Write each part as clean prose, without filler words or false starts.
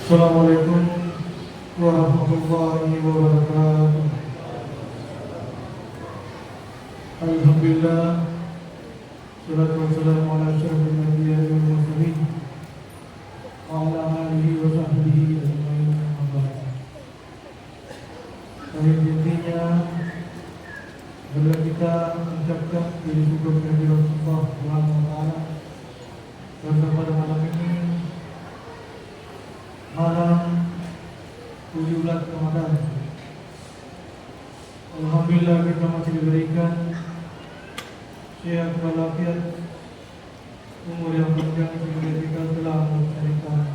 Assalamualaikum warahmatullahi wabarakatuh. Alhamdulillah, salatu wassalamu ala asyrafil anbiya'i wal mursalin wa ala alihi wa sahbihi ajma'in. Pada intinya, bila kita mengucapkan puji syukur kehadirat Allah Subhanahu wa taala, karena pada malam ini malam 17 Ramadan, alhamdulillah kita masih diberikan sehat walafiat, umur yang panjang sehingga kita telah melaksanakan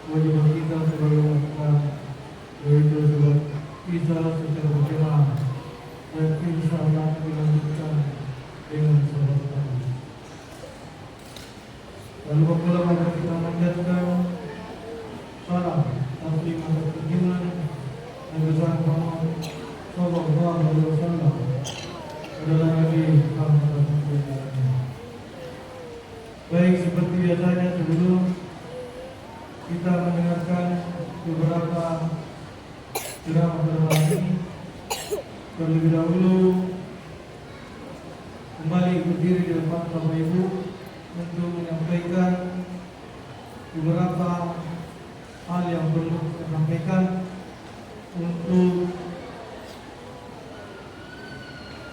kewajiban kita sebagai umat Islam, yaitu sholat Isya secara berjamaah, dan insya Allah dilanjutkan dengan sholat tarawih. Lalu apabila kita menjadikan salam taslim atas junjungan Nabi Muhammad sallallahu alaihi wasallam adalah Nabi Muhammad. Baik, seperti biasanya sebelum kita mendengarkan beberapa ceramah pada malam ini, terlebih dahulu kembali berdiri di depan Bapak Ibu untuk menyampaikan beberapa hal yang perlu saya sampaikan untuk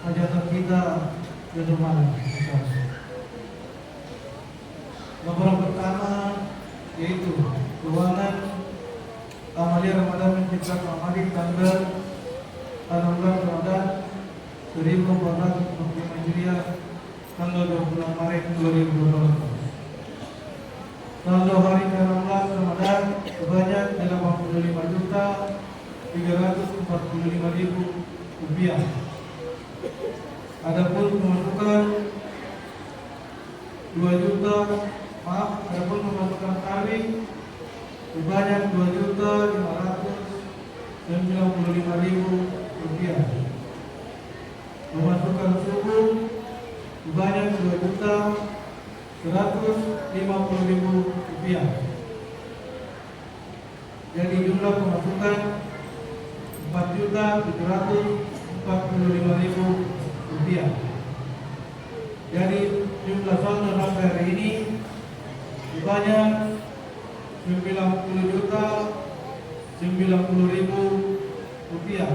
hajatan kita besok malam. Laporan pertama yaitu keuangan Amalia Ramadan Menciptakan Amali tanggal 16 Ramadan 1445 Hijriah tanggal 26 Maret 2020. Saldo hari ke-16 Ramadan sebanyak 85.345.000 rupiah. Adapun pemasukan pemasukan kami sebanyak 2.595.000 rupiah. Pemasukan subuh sebanyak 2.150.000 rupiah. Jadi jumlah pemasukan 4.745.000 rupiah. Jadi jumlah saldo sampai hari ini sebanyak 90.090.000 rupiah.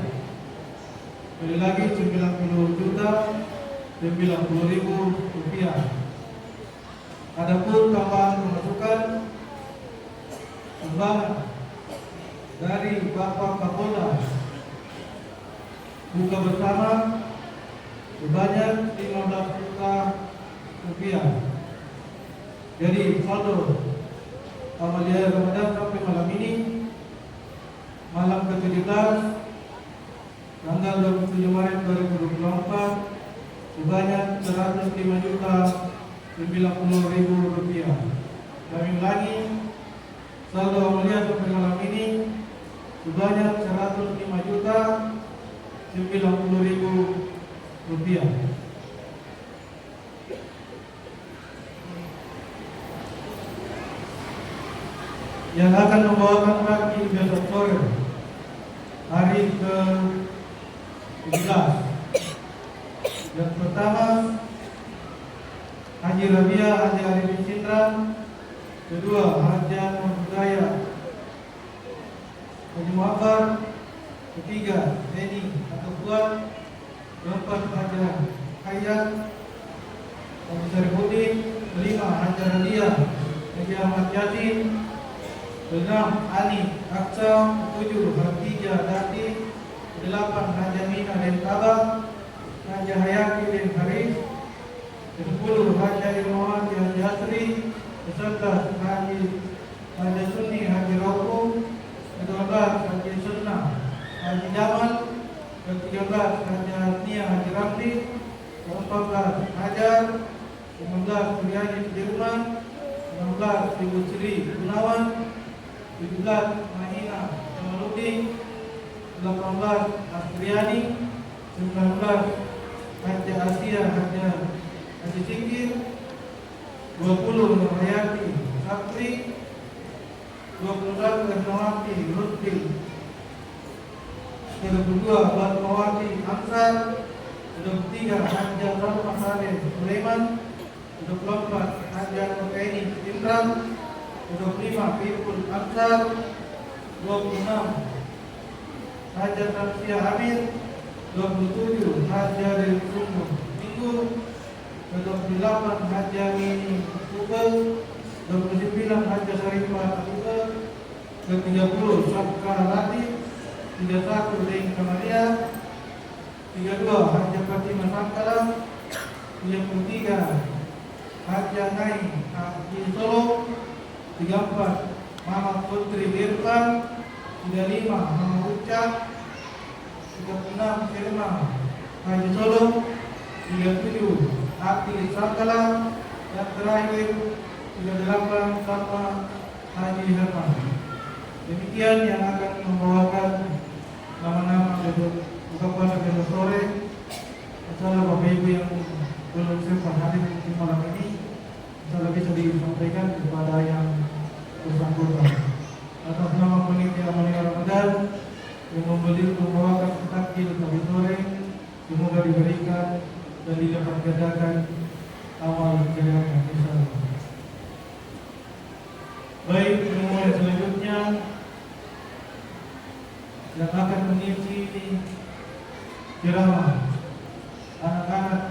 Sekali lagi 90.090.000 rupiah. Adapun tambahan pemasukan sumbangan dari Bapak Kapolda buka bersama sebanyak 15 juta rupiah. Jadi saldo Amalia Ramadan sampai malam ini, malam ke-17 tanggal 27 Maret 2024 sebanyak 105.090.000 rupiah. Kami ulangi, saldo Amalia sampai malam ini sebanyak 105.090.000 rupiah. Yang akan membawakan bagi besok sore hari ke-17. Yang pertama Haji Rabia Haji Arifin Cindra, kedua Haji Budaya Haji Muhammad, ketiga Eni atau Tuan, keempat Haji Hayat Haji Sarifudin, kelima Haji Radia Haji Ahmad Yasin, keenam Ani Aksa, ketujuh Hatijah Dati, kedelapan Haji Mina dan Tabak, Haji Hayati dan Haris, ke-10 Haji Muhammad Haji Asri, ke-11 Haji Sunni Haji Rauku, ke-12 Haji Sunnah Haji Jamal, ke-13 Haji Nia Haji Ramli, ke-14 Hajar, ke-15 Suryani Sudirman, ke-16 Ibu Sri Gunawan, 17 Mahina Jamaludin, 18 18 Astriani, 19 Haja Asia Haja Haji Cikir, 20 Nurhayati Sapri, 21 Ermawati Lutfi, 22 Fatmawati Ansar, 23 Haja Rahmat Saleh Sulaiman, 24 Haja Nukaini Imran, 25 Firul Ansar, 26 Haja Tamsia Amir, 27 Haja Del Sumur Minggu, 28 Haja Mini Tugel, 29 Haja Sarifah Tugel, 30 Sabka Latif, 31 Deng Kamaria, 32 Haja Fatimah Sangkala, 33 Haja Nai Haji Solo, 34 Muhammad Putri Irfan, 35 Muhammad Ucap, 36 Firman Haji Solo, 37 Abdi Sangkala, dan terakhir 38 Sama Haji Herman. Demikian yang akan membawakan nama-nama ungkapan selamat sore. Insyaallah Bapak Ibu yang belum sempat hadir di malam ini, insyaallah bisa disampaikan kepada yang bersangkutan. Atas nama panitia Amalia Ramadan yang membawakan takjil selamat sore, semoga diberikan dan didapat gandakan amal jariah insyaallah. Baik, mulai selanjutnya yang akan mengisi ceramah anak-anak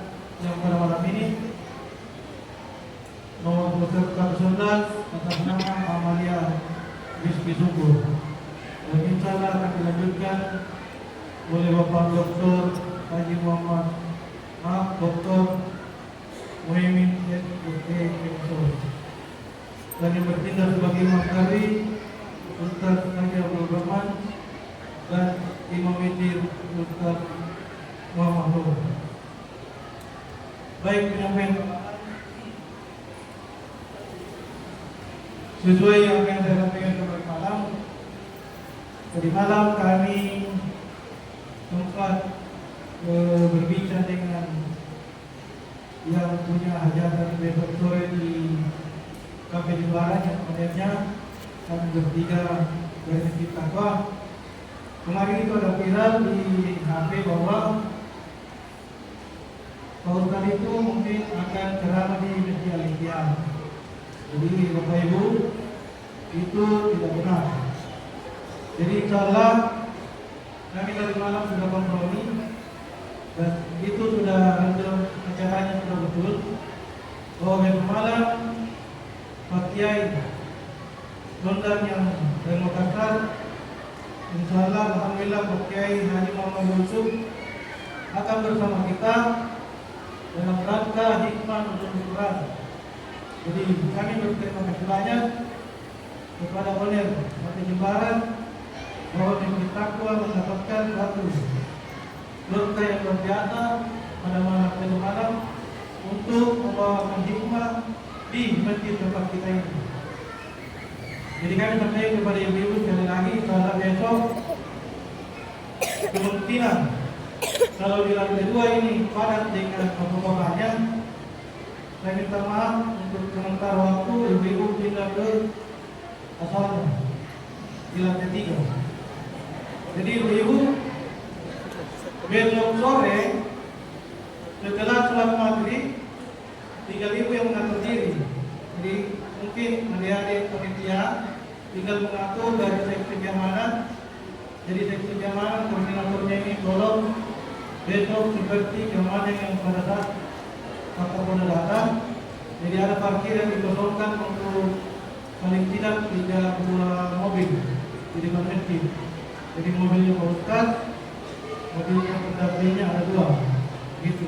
yang pada malam ini nomor peserta 19 atas nama Amalia Rizky Subur, dan insyaallah akan dilanjutkan oleh Bapak Dr. Haji Muhammad Dr. Muhyiddin S.O. dan yang bertindak sebagai imam kali Ustaz Haji Abdul Rahman dan Imam Midir Ustaz Muhammad Nur. Baik, penyampaian sesuai yang akan saya sampaikan kemarin malam. Tadi malam kami sempat berbincang dengan yang punya hajatan besok sore di Kafe di Barat, yang kemudiannya kami bertiga dari Masjid Taqwa. Kemarin itu ada viral di HP bahwa Pak Ustaz itu mungkin akan ceramah di Masjid Al-Ikhtiar. Jadi Bapak Ibu, itu tidak benar. Jadi insyaallah kami dari malam sudah kompromi dan itu sudah acaranya sudah betul. Bahwa besok malam Pak Kiai Bondan yang dari Makassar, insyaallah alhamdulillah Pak Kiai Haji Muhammad Yusuf akan bersama kita dalam rangka hikmah untuk Quran. Jadi kami berterima kasih banyak kepada Oner Mati Jembaran bahwa Masjid Taqwa mendapatkan satu berkah yang luar biasa pada malam untuk membawakan hikmah di masjid tempat kita ini. Jadi kami sampaikan kepada ibu-ibu sekali lagi, insyaallah besok kemungkinan kalau di lantai 2 ini padat dengan bapak-bapaknya, saya minta maaf untuk sementara waktu ibu-ibu pindah ke asalnya di lantai 3. Jadi ibu-ibu besok sore setelah sholat maghrib tinggal ibu yang mengatur diri. Jadi mungkin adik-adik panitia tinggal mengatur dari seksi keamanan. Jadi seksi keamanan koordinatornya ini tolong besok seperti keamanan yang pada saat kapolda datang. Jadi ada parkir yang dikosongkan untuk paling tidak 3 buah mobil di depan masjid. Jadi mobilnya Pak Ustaz, mobilnya pendampingnya ada 2, gitu.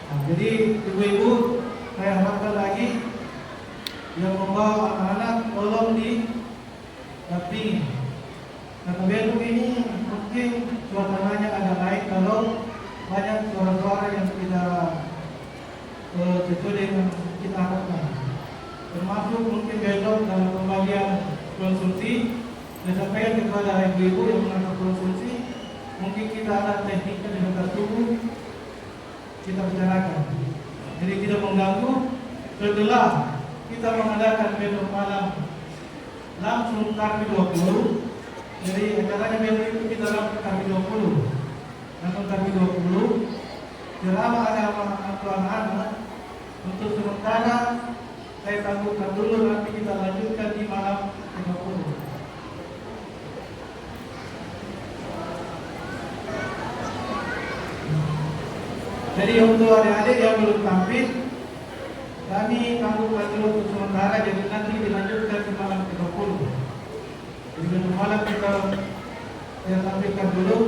Nah, jadi ibu-ibu saya harapkan lagi yang membawa anak-anak tolong didampingi. Karena besok ini mungkin suasananya agak lain kalau banyak suara-suara yang tidak sesuai dengan kita harapkan. Termasuk mungkin besok dalam pembagian konsumsi, saya sampaikan kepada ibu-ibu yang menangkap konsumsi, kita ada tekniknya di dokter tubuh, kita bicarakan. Jadi tidak mengganggu. Setelah kita mengadakan besok malam langsung kami 20. Jadi acaranya besok itu kita langsung kami 20. Langsung kami 20. Ceramah agama anak-anak untuk sementara saya tangguhkan dulu, nanti kita lanjutkan di malam 30. Jadi untuk adik-adik yang belum tampil, kami tangguhkan dulu untuk sementara, jadi nanti dilanjutkan di malam 30. Jadi besok malam kita saya tampilkan dulu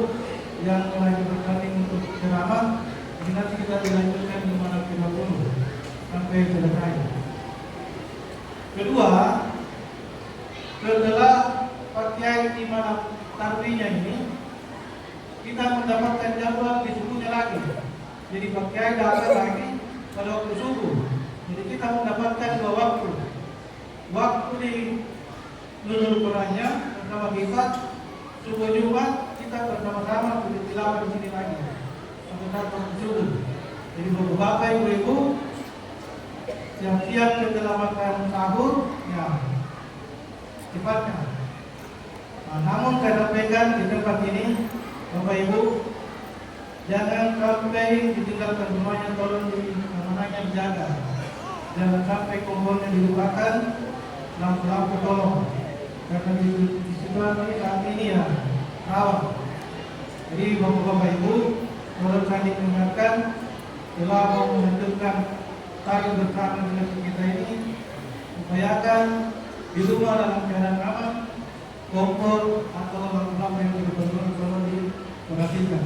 yang lagi bertanding untuk ceramah, jadi nanti kita dilanjutkan di malam 30 sampai selesai. Kedua, setelah Pak Kiai di malam tarwinya ini, kita mendapatkan jadwal di subuhnya lagi. Jadi Pak Kiai datang lagi pada waktu subuh. Jadi kita mendapatkan 2 waktu. Waktu di Nurul Qurannya bersama kita, subuh Jumat kita bersama-sama tilawah di sini lagi sampai saat waktu subuh. Jadi bapak ibu-ibu siap-siap setelah makan sahur, ya cepatnya. Nah, namun saya sampaikan di tempat ini, Bapak Ibu, jangan sampai ditinggalkan rumahnya, tolong keamanannya dijaga. Jangan sampai kompornya dilupakan, lampu-lampu tolong. Karena di situasi saat ini ya rawan. Jadi Bapak Ibu, tolong saya diingatkan, telah mau menentukan target bersama dengan kita ini, upayakan di rumah dalam keadaan aman, kompor atau lampu-lampu yang diperlukan diperhatikan.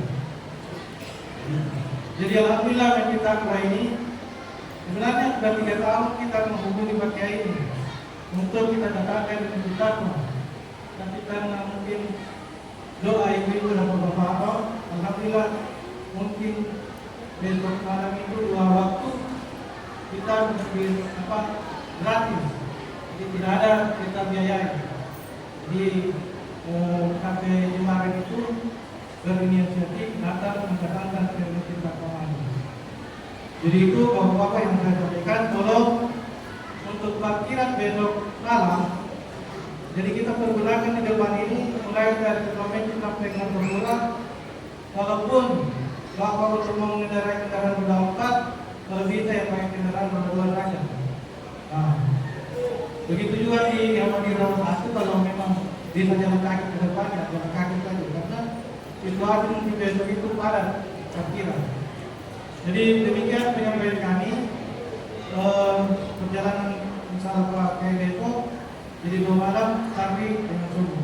Jadi alhamdulillah yang kita mulai ini, sebenarnya sudah 3 tahun kita menghubungi Pak Kiai ini untuk kita datangkan dengan kita, tapi karena mungkin doa ibu-ibu dan bapak-bapak, alhamdulillah mungkin besok malam itu 2 waktu kita mengambil gratis, jadi tidak ada kita biayai. Jadi sampai kemarin itu berinisiatif datang mendatangkan servisi keuangan. Jadi itu bapak-bapak yang saya sampaikan, tolong untuk parkiran besok malam. Jadi kita pergunakan di depan ini mulai dari kilometer sampai dengan Bermula. Walaupun bapak untuk mengendarai kendaraan roda 4, kalau bisa yang pakai kendaraan roda 2 saja. Nah, begitu juga di Rawat 1, kalau memang bisa jalan kaki ke depannya, jalan kaki saja, karena situasi mungkin besok itu padat parkiran. Jadi demikian penyampaian kami. Perjalanan misalnya Pak Kiai besok jadi 2 malam tapi dengan subuh.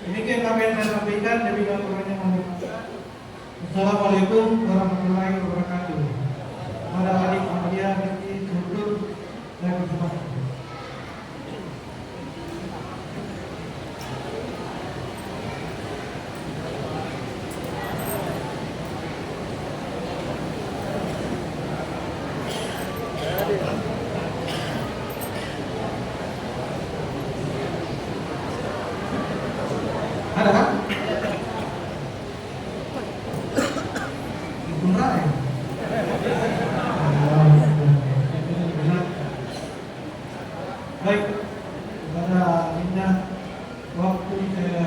Demikian apa yang saya sampaikan. Demikian kurangnya mohon maaf. Assalamualaikum warahmatullahi wabarakatuh. Pada adik Ahmadiyah Rizki Sultur dan kesempatan. Ada kan? Benar ya? Baik, pada indah waktu saya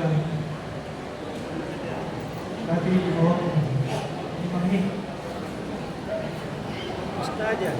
tadi di bawah ini aja.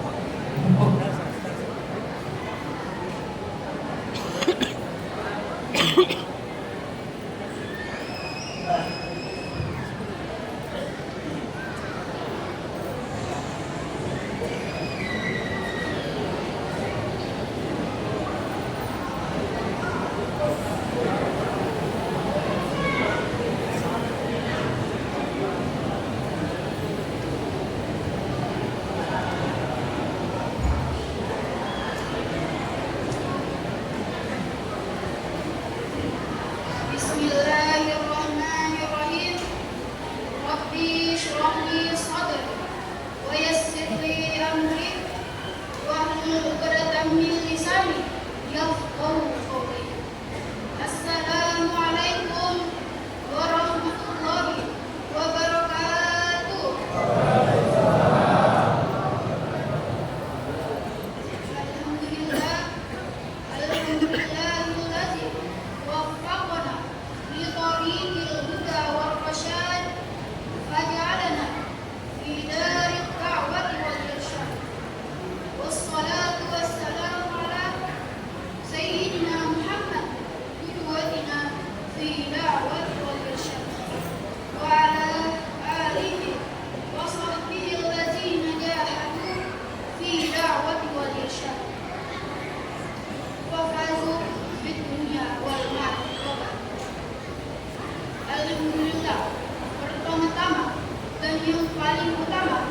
Alhamdulillah. Pertama-tama dan yang paling utama,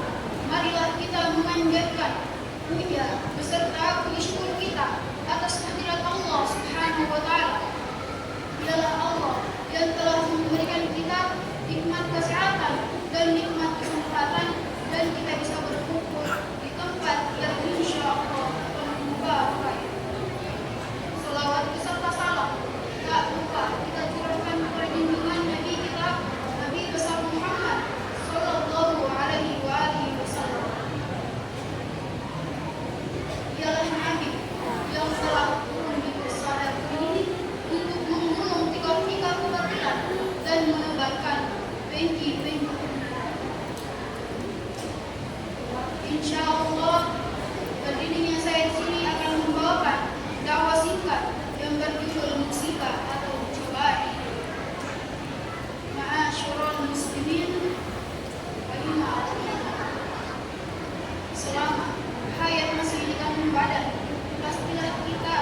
marilah kita memanjatkan puja beserta puji syukur kita atas kehadirat Allah Subhanahu wa taala. Dialah Allah yang telah memberikan kita nikmat kesehatan dan nikmat kesempatan dan kita bisa berkumpul di tempat yang insya Allah penuh mubarak. Salawat beserta salam tak lupa kita curahkan kepada junjungan Nabi kita, Nabi besar Muhammad Sallallahu Alaihi Wasallam. Dialah Nabi yang telah turun di pesawat ini untuk membunuh tikar-tikar kebatilan dan menebarkan benci-benci. Insya Allah, berdirinya saya di sini akan membawakan dakwah singkat yang berjudul musibah atau cobaan. Ma'asyiral muslimin, selama hayat masih di dalam badan, pastilah kita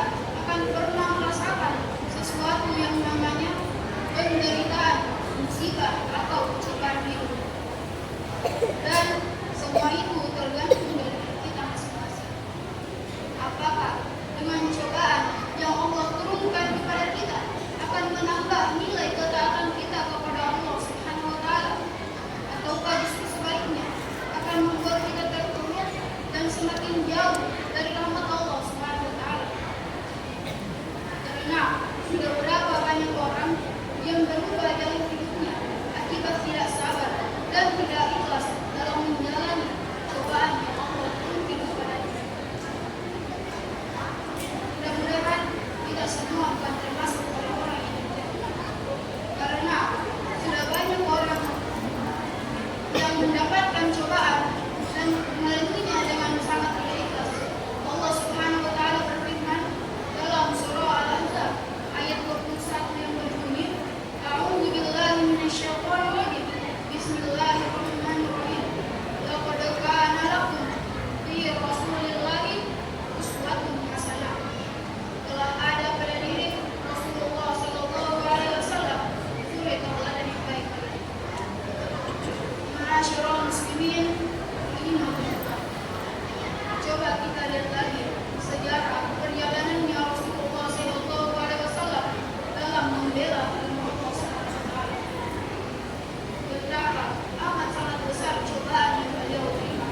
akan pernah merasakan sesuatu yang namanya penderitaan, musibah atau cobaan hidup. Dan semua itu tergantung dari kita masing-masing. Apakah dengan cobaan yang Allah turunkan kepada kita akan menambah nilai ketaatan kita kepada Allah Subhanahu wa taala, ataukah justru sebaliknya akan membuat kita terpuruk dan semakin jauh dari rahmat Allah Subhanahu wa taala? Karena sudah berapa banyak orang yang berubah jalan hidupnya akibat tidak sabar dan tidak ikhlas dalam menjalani cobaan yang Allah turunkan kepadanya. Mudah-mudahan kita semua akan termasuk orang-orang yang demikian. Karena sudah banyak orang yang mendapatkan cobaan dan melaluinya dengan sangat tidak ikhlas. Allah Subhanahu wa taala berfirman dalam surah Al-Ahzab ayat 21 yang berbunyi, A'udzu billahi minasyaitonir rajim. Bismillahirrahmanirrahim. Laqad kana lakum fi Rasulillahi uswatun hasanah. Telah ada pada diri Rasulullah sallallahu alaihi wasallam suri tauladan yang baik. Ma'asyiral muslimin, coba kita lihat lagi sejarah perjalanannya Rasulullah sallallahu alaihi wasallam dalam membela agama Allah Subhanahu wa taala. Betapa amat sangat besar cobaan yang beliau terima.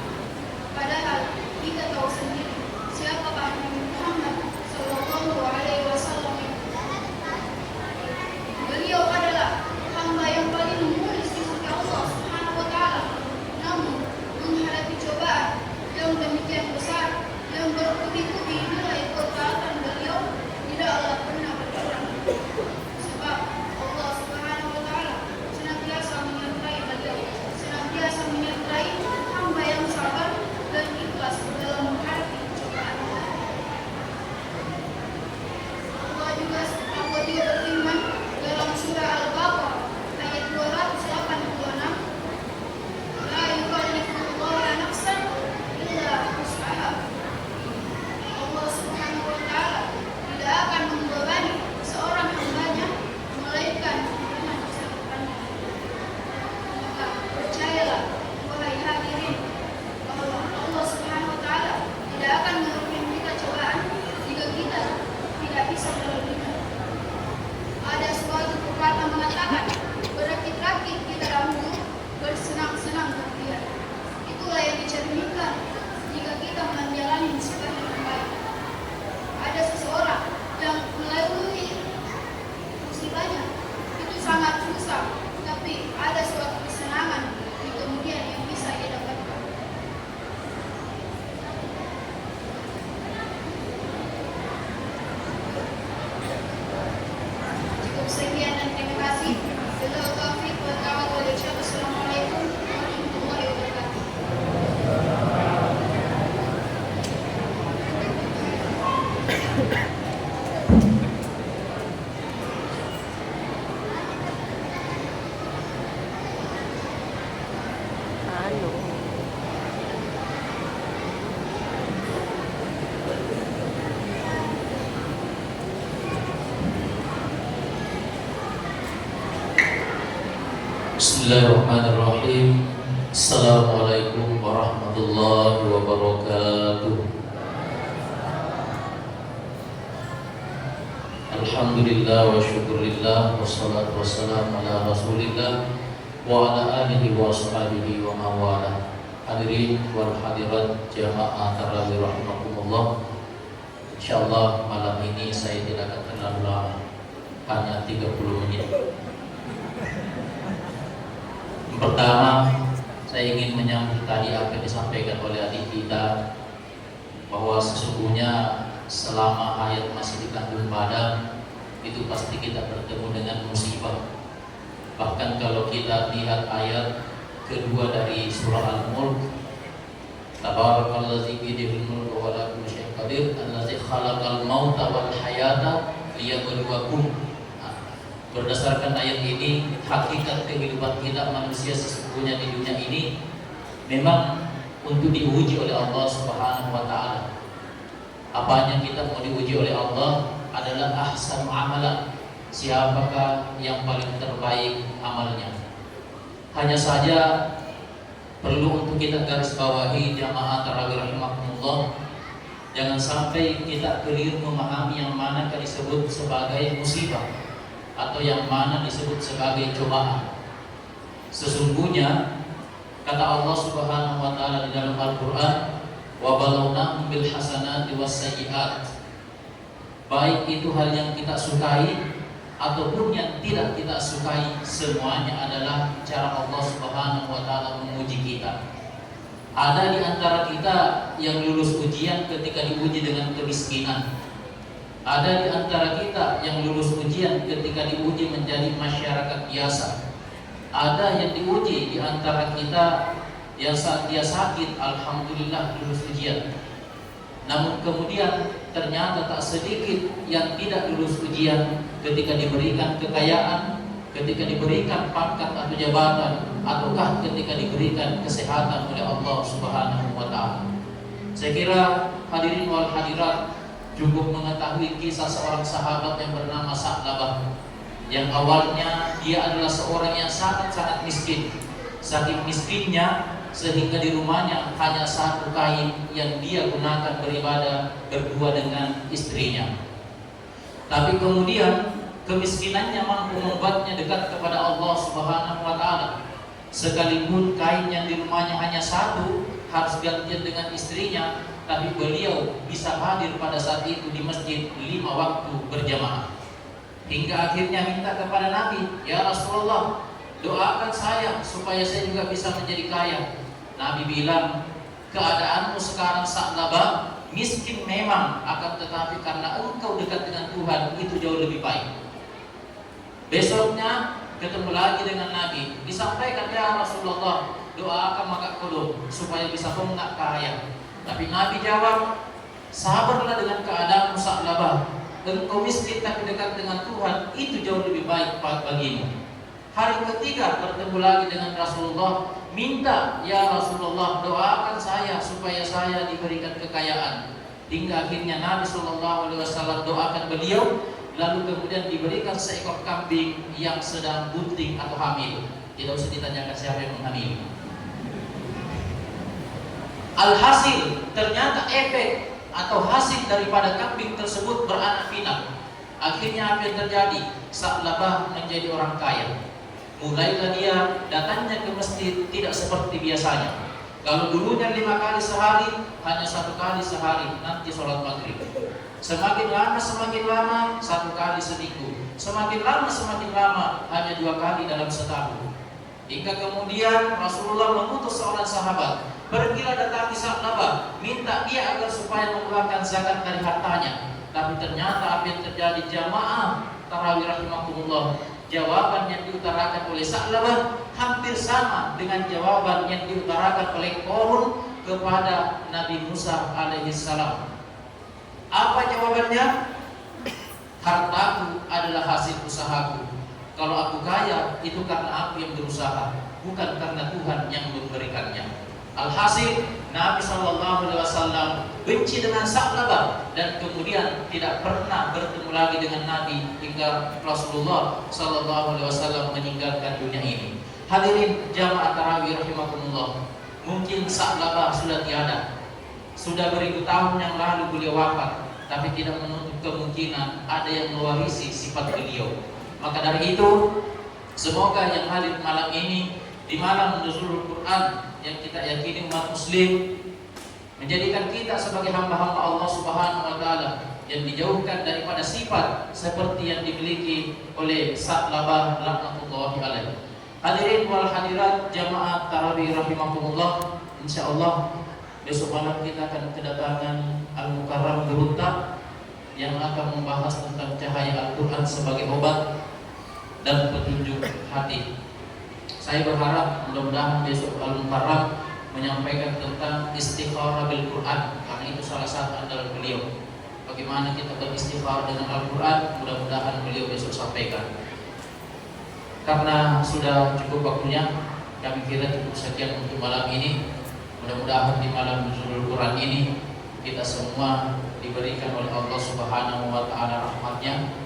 Padahal kita tahu sendiri siapakah Nabi Muhammad sallallahu alaihi wasallam. Beliau adalah hamba yang paling mulia di sisi Allah Subhanahu wa taala. Namun menghadapi cobaan yang demikian besar yang Bismillahirrahmanirrahim. Assalamualaikum warahmatullahi wabarakatuh. Alhamdulillah wa syukurillah wassalatu wassalamu ala rasulillah wa ala alihi wa sahbihi wa mawala. Hadirin wal hadirat jamaah tarawih rahimakumullah. Insyaallah malam ini saya tidak akan terlalu lama, hanya 30 menit. Pertama, saya ingin menyambut tadi apa yang disampaikan oleh adik kita, bahwa sesungguhnya selama hayat masih dikandung badan, itu pasti kita bertemu dengan musibah. Bahkan kalau kita lihat ayat kedua dari surah Al-Mulk, Tabarakalladzi biyadihil mulku wa ala kulli syai'in qadir, allazi khalaqal mauta wal hayata liyabluwakum. Berdasarkan ayat ini, hakikat kehidupan kita manusia sesungguhnya di dunia ini memang untuk diuji oleh Allah Subhanahu wa taala. Apanya kita mau diuji oleh Allah adalah ahsan amalan. Siapakah yang paling terbaik amalnya? Hanya saja perlu untuk kita garis bawahi jamaah tarawih rahimakumullah, jangan sampai kita keliru memahami yang mana disebut sebagai musibah atau yang mana disebut sebagai cobaan. Sesungguhnya kata Allah Subhanahu wa taala di dalam Al-Qur'an, wa balawnahum bil hasanati was sayyi'at. Baik itu hal yang kita sukai ataupun yang tidak kita sukai, semuanya adalah cara Allah Subhanahu wa taala menguji kita. Ada di antara kita yang lulus ujian ketika diuji dengan kemiskinan. Ada di antara kita yang lulus ujian ketika diuji menjadi masyarakat biasa. Ada yang diuji di antara kita yang saat dia sakit, alhamdulillah lulus ujian. Namun kemudian ternyata tak sedikit yang tidak lulus ujian ketika diberikan kekayaan, ketika diberikan pangkat atau jabatan, ataukah ketika diberikan kesehatan oleh Allah Subhanahu wa taala. Saya kira hadirin wal hadirat cukup mengetahui kisah seorang sahabat yang bernama Sa'labah, yang awalnya dia adalah seorang yang sangat-sangat miskin. Saking miskinnya sehingga di rumahnya hanya satu kain yang dia gunakan beribadah berdua dengan istrinya. Tapi kemudian kemiskinannya mampu membuatnya dekat kepada Allah Subhanahu wa taala. Sekalipun kain yang di rumahnya hanya satu, harus gantian dengan istrinya, tapi beliau bisa hadir pada saat itu di masjid 5 waktu berjamaah. Hingga akhirnya minta kepada Nabi, ya Rasulullah, doakan saya supaya saya juga bisa menjadi kaya. Nabi bilang, keadaanmu sekarang Sa'labah miskin memang, akan tetapi karena engkau dekat dengan Tuhan, itu jauh lebih baik. Besoknya ketemu lagi dengan Nabi, disampaikan, ya Rasulullah, doakan maka kodok supaya bisa bengkak kaya. Tapi Nabi jawab, sabarlah dengan keadaan Sa'labah. Engkau miskin tapi dekat dengan Tuhan, itu jauh lebih baik bagimu. Hari ketiga bertemu lagi dengan Rasulullah, minta, ya Rasulullah, doakan saya supaya saya diberikan kekayaan. Hingga akhirnya Nabi SAW doakan beliau, lalu kemudian diberikan seekor kambing yang sedang bunting atau hamil. Tidak usah ditanyakan siapa yang menghamili. Alhasil, ternyata efek atau hasil daripada kambing tersebut beranak pinak. Akhirnya apa yang terjadi? Sa'labah menjadi orang kaya. Mulailah dia datangnya ke masjid tidak seperti biasanya. Kalau dulunya 5 kali sehari, hanya 1 kali sehari, nanti sholat maghrib. Semakin lama 1 kali seminggu. Semakin lama hanya 2 kali dalam setahun. Hingga kemudian Rasulullah mengutus seorang sahabat, pergilah datangi Sa'labah, minta dia agar supaya mengeluarkan zakat dari hartanya. Tapi ternyata apa yang terjadi jamaah tarawih rahimakumullah, jawaban yang diutarakan oleh Sa'labah hampir sama dengan jawaban yang diutarakan oleh Qarun kepada Nabi Musa alaihissalam. Apa jawabannya? Hartaku adalah hasil usahaku. Kalau aku kaya, itu karena aku yang berusaha, bukan karena Tuhan yang memberikannya. Alhasil, Nabi SAW benci dengan Sa'labah dan kemudian tidak pernah bertemu lagi dengan Nabi hingga Rasulullah SAW meninggalkan dunia ini. Hadirin jamaah tarawih rahimakumullah, mungkin Sa'labah sudah tiada, sudah beribu tahun yang lalu beliau wafat, tapi tidak menutup kemungkinan ada yang mewarisi sifat beliau. Maka dari itu, semoga yang hadir malam ini di malam nuzulul Quran yang kita yakini umat muslim, menjadikan kita sebagai hamba-hamba Allah Subhanahu wa taala yang dijauhkan daripada sifat seperti yang dimiliki oleh Sa'labah laknatullahi alaihi. Hadirin wal hadirat jamaah tarawih rahimakumullah, insyaallah besok malam kita akan kedatangan Al-Mukarram Gerunta yang akan membahas tentang cahaya Al-Quran sebagai obat dan petunjuk hati. Saya berharap mudah-mudahan besok Al-Mukarram menyampaikan tentang istikharah bil Quran, karena itu salah satu andalan beliau. Bagaimana kita beristikharah dengan Al-Quran, mudah-mudahan beliau besok sampaikan. Karena sudah cukup waktunya, kami kira cukup sekian untuk malam ini. Mudah-mudahan di malam nuzulul Quran ini kita semua diberikan oleh Allah Subhanahu wa taala rahmatnya,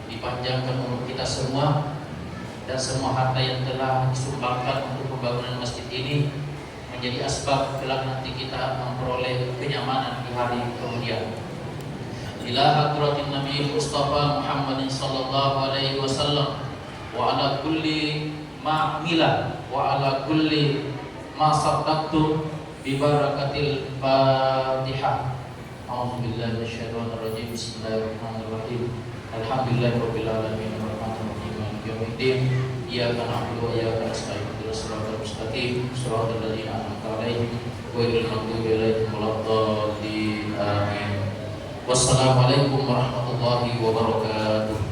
dipanjangkan umur kita semua, dan semua harta yang telah disumbangkan untuk pembangunan masjid ini menjadi asbab kelak nanti kita memperoleh kenyamanan di hari kemudian. Ila hadratin Nabi Mustafa Muhammadin sallallahu alaihi wasallam wa ala kulli ma'mila wa ala kulli ma saddaqtu bi barakatil Fatihah. A'udzu billahi minasyaitonir rajim. Bismillahirrahmanirrahim. Alhamdulillahirabbil alamin arrahmanir rahim maliki yaumiddin. Iyyaka na'budu wa iyyaka nasta'in. Ihdinas siratal mustaqim. Shiratal ladzina an'amta 'alaihim ghairil maghdubi 'alaihim waladdallin. Amin. Wassalamualaikum warahmatullahi wabarakatuh.